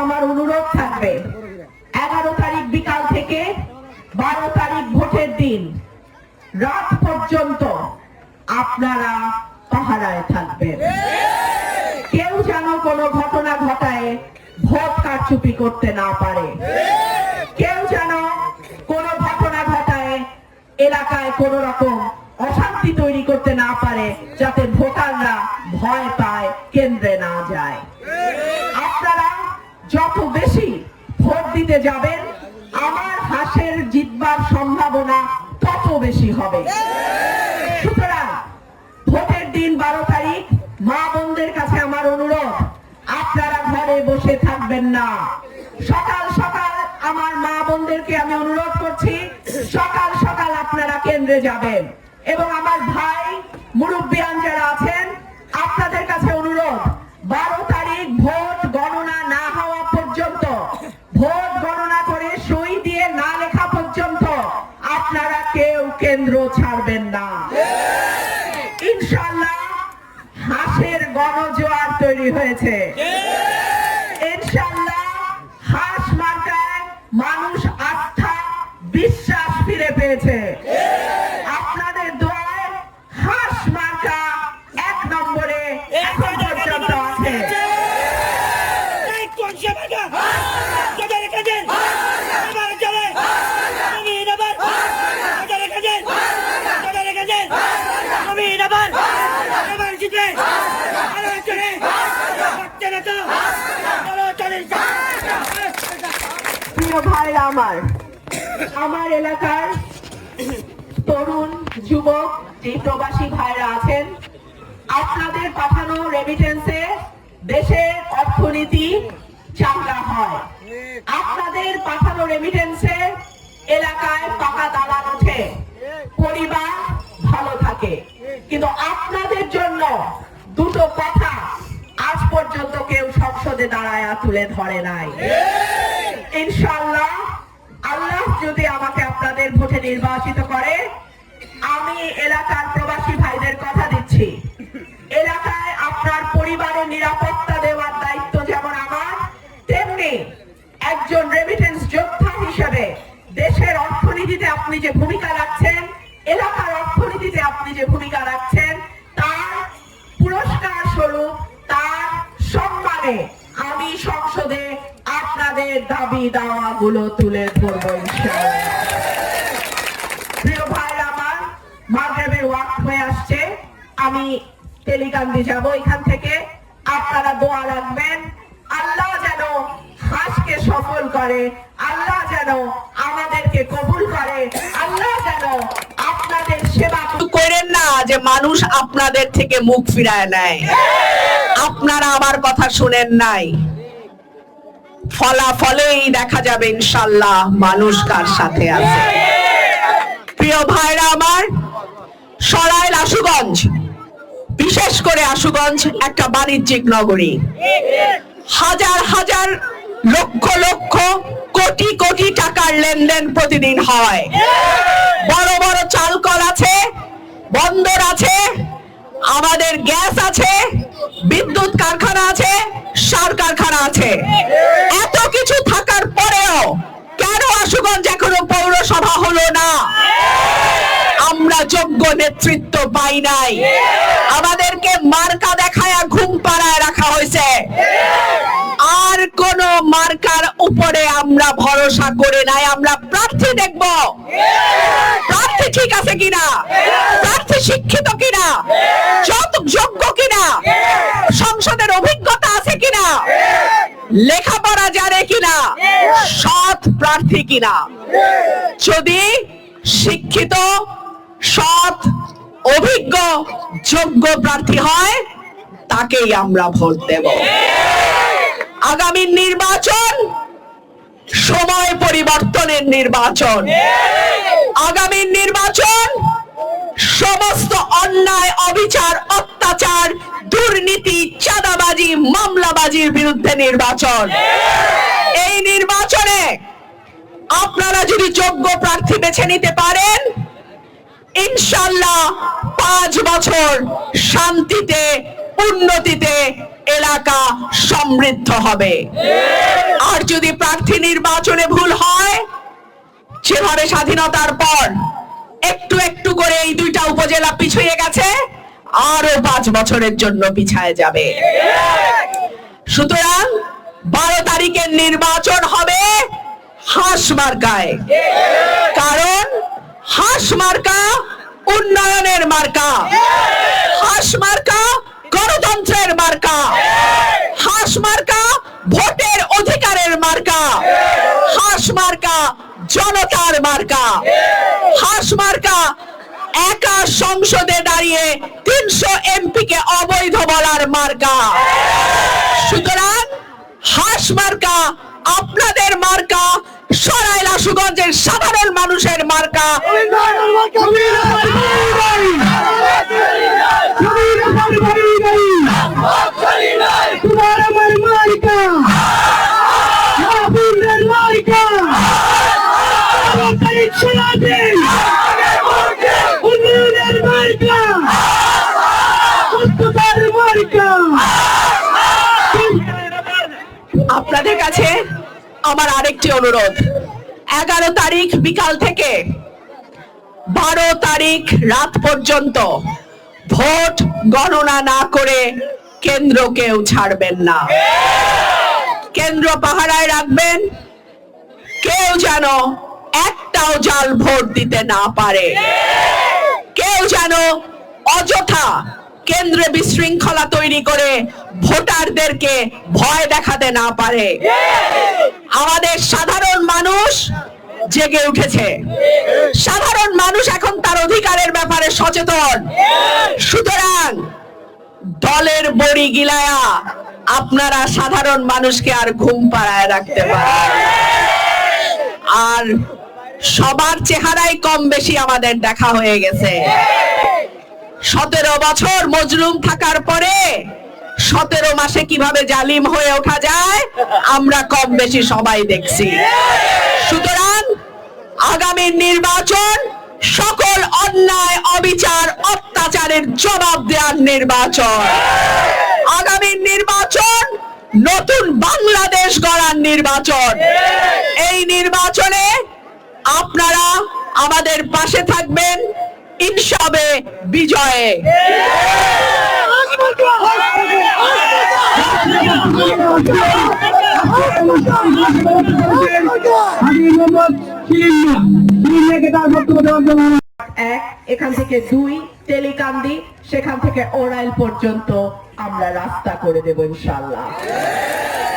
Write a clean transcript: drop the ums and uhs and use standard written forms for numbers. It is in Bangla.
আমার অনুরোধ থাকবে 11 তারিখ বিকাল থেকে 12 তারিখ ভোটের দিন রাত পর্যন্ত আপনারা পাহারায় থাকবেন। কেউ যেন কোনো ঘটনা ঘটায় ভোট কারচুপি করতে না পারে, কেউ যেন কোনো ঘটনা ঘটায় এলাকায় কোনো রকম অশান্তি তৈরি করতে না পারে, যাতে ভোটাররা ভয় পায়, কেন্দ্রে না যায়। আপনারা যত বেশি ভোট দিতে যাবেন আমার হাসের জিতবার সম্ভাবনা তত বেশি হবে। সুতরাং ভোটের দিন 12 তারিখ মা বোনদের কাছে আমার অনুরোধ, আপনারা ঘরে বসে থাকবেন না। সকাল সকাল আমার মা বোনদেরকে আমি অনুরোধ করছি, সকাল সকাল আপনারা কেন্দ্রে যাবেন। এবং আমার ভাই মুরব্বিয়ান যারা আছেন আপনাদের কাছে অনুরোধ, 12 তারিখ ভোট গণনা না হওয়া পর্যন্ত, ভোট গণনা করে সই দিয়ে না লেখা পর্যন্ত আপনারা কেউ কেন্দ্র ছাড়বেন না। ইনশাআল্লাহ হাসের গণজোয়ার তৈরি হয়েছে। ইনশাআল্লাহ হাস মার্কায় মানুষ আস্থা বিশ্বাস ফিরে পেয়েছে। আপনাদের দোয়ায় হাস মার্কা 1 নম্বরে এখন পর্যন্ত আছে। প্রিয় ভাইরা আমার এলাকার তরুণ যুবক যে প্রবাসী ভাইরা আছেন, আপনাদের পাঠানো রেমিটেন্সে দেশের অর্থনীতি চাঙ্গা হয়। আপনাদের পাঠানো রেমিটেন্সে এলাকায় পাকা দালান ওঠে, পরিবার ভালো থাকে। কিন্তু আপনাদের জন্য দুটো কথা আজ পর্যন্ত কেউ সংসদে দাঁড়ায় তুলে ধরে নাই। ইনশাআল্লাহ আল্লাহ যদি আমাকে আপনাদের ভোটে নির্বাচিত করে, আমি এলাকার প্রবাসী ভাইদের কথা দিচ্ছি, এলাকায় আপনার পরিবারের নিরাপত্তা দেওয়ার দায়িত্ব যেমন আমার, তেমনি একজন রেমিটেন্স যোদ্ধা হিসেবে দেশের অর্থনীতিতে আপনি যে ভূমিকা রাখছেন, এলাকার অর্থনীতিতে আপনি যে ভূমিকা রাখছেন, তার পুরস্কার স্বরূপ, তার সম্মানে আমি সংসদে আপনাদের দাবি দাওয়াগুলো তুলে ধরবো ইনশাআল্লাহ। প্রিয় ভাইরা আমার, মাগরিবের ওয়াক্ত হয়ে আসছে, আমি তেলিকান্দি যাব। এখান থেকে আপনারা দোয়া রাখবেন, আল্লাহ যেন হাসকে সফল করে, আল্লাহ যেন আমাদেরকে কবুল করে, আল্লাহ যেন আপনাদের সেবা করেন না যে মানুষ আপনাদের থেকে মুখ ফিরায় নেয়। আপনারা আমার কথা শুনেন নাই, ফলাফলেই দেখা যাবে ইনশাআল্লাহ মানুষ কার সাথে আছে। প্রিয় ভাইরা আমার, সরাইল আশুগঞ্জ, বিশেষ করে আশুগঞ্জ একটা বাণিজ্যিক নগরী। হাজার হাজার লক্ষ লক্ষ কোটি কোটি টাকার লেনদেন প্রতিদিন হয়। বড় বড় চালকল আছে, বন্দর আছে, আমাদের গ্যাস আছে, বিদ্যুৎ কারখানা আছে, সার কারখানা আছে। এত কিছু থাকার পরেও কেন আশুগঞ্জ এখনো পৌরসভা হলো না? আমরা যোগ্য নেতৃত্ব পাই নাই। আমাদেরকে মার্কা দেখায়া ঘুম পাড়ায় রাখা হয়েছে। আর কোন মার্কার উপরে আমরা ভরসা করে নাই। আমরা প্রার্থী দেখব, প্রার্থী ঠিক আছে কিনা, প্রার্থী শিক্ষিত কিনা, যোগ্য কিনা, সংসদের অভিজ্ঞতা আছে কিনা, লেখাপড়া জানে কিনা, সৎ প্রার্থী কিনা। যদি শিক্ষিত, সৎ, অভিজ্ঞ, যোগ্য প্রার্থী হয়, তাকেই আমরা ভোট দেব। আগামী নির্বাচন সময় পরিবর্তনের নির্বাচন। আগামী নির্বাচন সমস্ত অন্যায়, অবিচার, অত্যাচার, দুর্নীতি, চাঁদাবাজি, মামলাবাজির বিরুদ্ধে নির্বাচন। এই নির্বাচনে আপনারা যদি যোগ্য প্রার্থী বেছে নিতে পারেন, ইনশাআল্লাহ 5 বছর শান্তিতে উন্নতিতে এলাকা সমৃদ্ধ হবে। আর যদি প্রার্থী নির্বাচনে ভুল হয়, যেভাবে স্বাধীনতার পর একটু একটু করে এই 2টা উপজেলা পিছিয়ে গেছে, আরো 5 বছরের জন্য পিছায় যাবে। সুতরাং 12 তারিখের নির্বাচন হবে হাঁস মার্কায়, কারণ হাঁস মার্কা উন্নয়নের মার্কা, হাঁস মার্কা গণতন্ত্রের মার্কা, হাঁস মার্কা ভোটের অধিকারের মার্কা, হাঁস মার্কা জনতার মার্কা, হাঁস মার্কা একা সংসদে দাঁড়িয়ে 300 এমপি কে অবৈধ বলার মার্কা। সুতরাং হাঁস মার্কা আপনাদের মার্কা, সরাইল আশুগঞ্জের সাধারণ মানুষের মার্কা। আপনাদের কাছে আমার আরেকটি অনুরোধ, 11 তারিখ বিকাল থেকে 12 তারিখ রাত পর্যন্ত ভোট গণনা না করে কেন্দ্র কেউ ছাড়বেন না। কেন্দ্র পাহারায় রাখবেন, কেউ যেন একটাও জাল ভোট দিতে না পারে, কেউ যেন অযথা কেন্দ্রে বিশৃঙ্খলা তৈরি করে ভোটারদেরকে ভয় দেখাতে না পারে। আমাদের সাধারণ মানুষ জেগে উঠেছে, সাধারণ মানুষ এখন তার অধিকারের ব্যাপারে সচেতন। সুতরাং দলের বড়ি গিলায়া আপনারা সাধারণ মানুষকে আর ঘুম পাড়ায় রাখতে পারেন। আর সবার চেহারাই কম বেশি আমাদের দেখা হয়ে গেছে। 17 বছর মজলুম থাকার পরে 17 মাসে কিভাবে জালিম হয়ে ওঠা যায় আমরা কম বেশি সবাই দেখছি। সুতরাং আগামী নির্বাচন সকল অন্যায় অবিচার অত্যাচারের জবাব দেওয়ার নির্বাচন। আগামী নির্বাচন নতুন বাংলাদেশ গড়ার নির্বাচন। এই নির্বাচনে আপনারা আমাদের পাশে থাকবেন, ইনশাআল্লাহ বিজয়ে। এখান থেকে 2 টেলিকান্দি, সেখান থেকে ওরাইল পর্যন্ত আমরা রাস্তা করে দেব ইনশাআল্লাহ।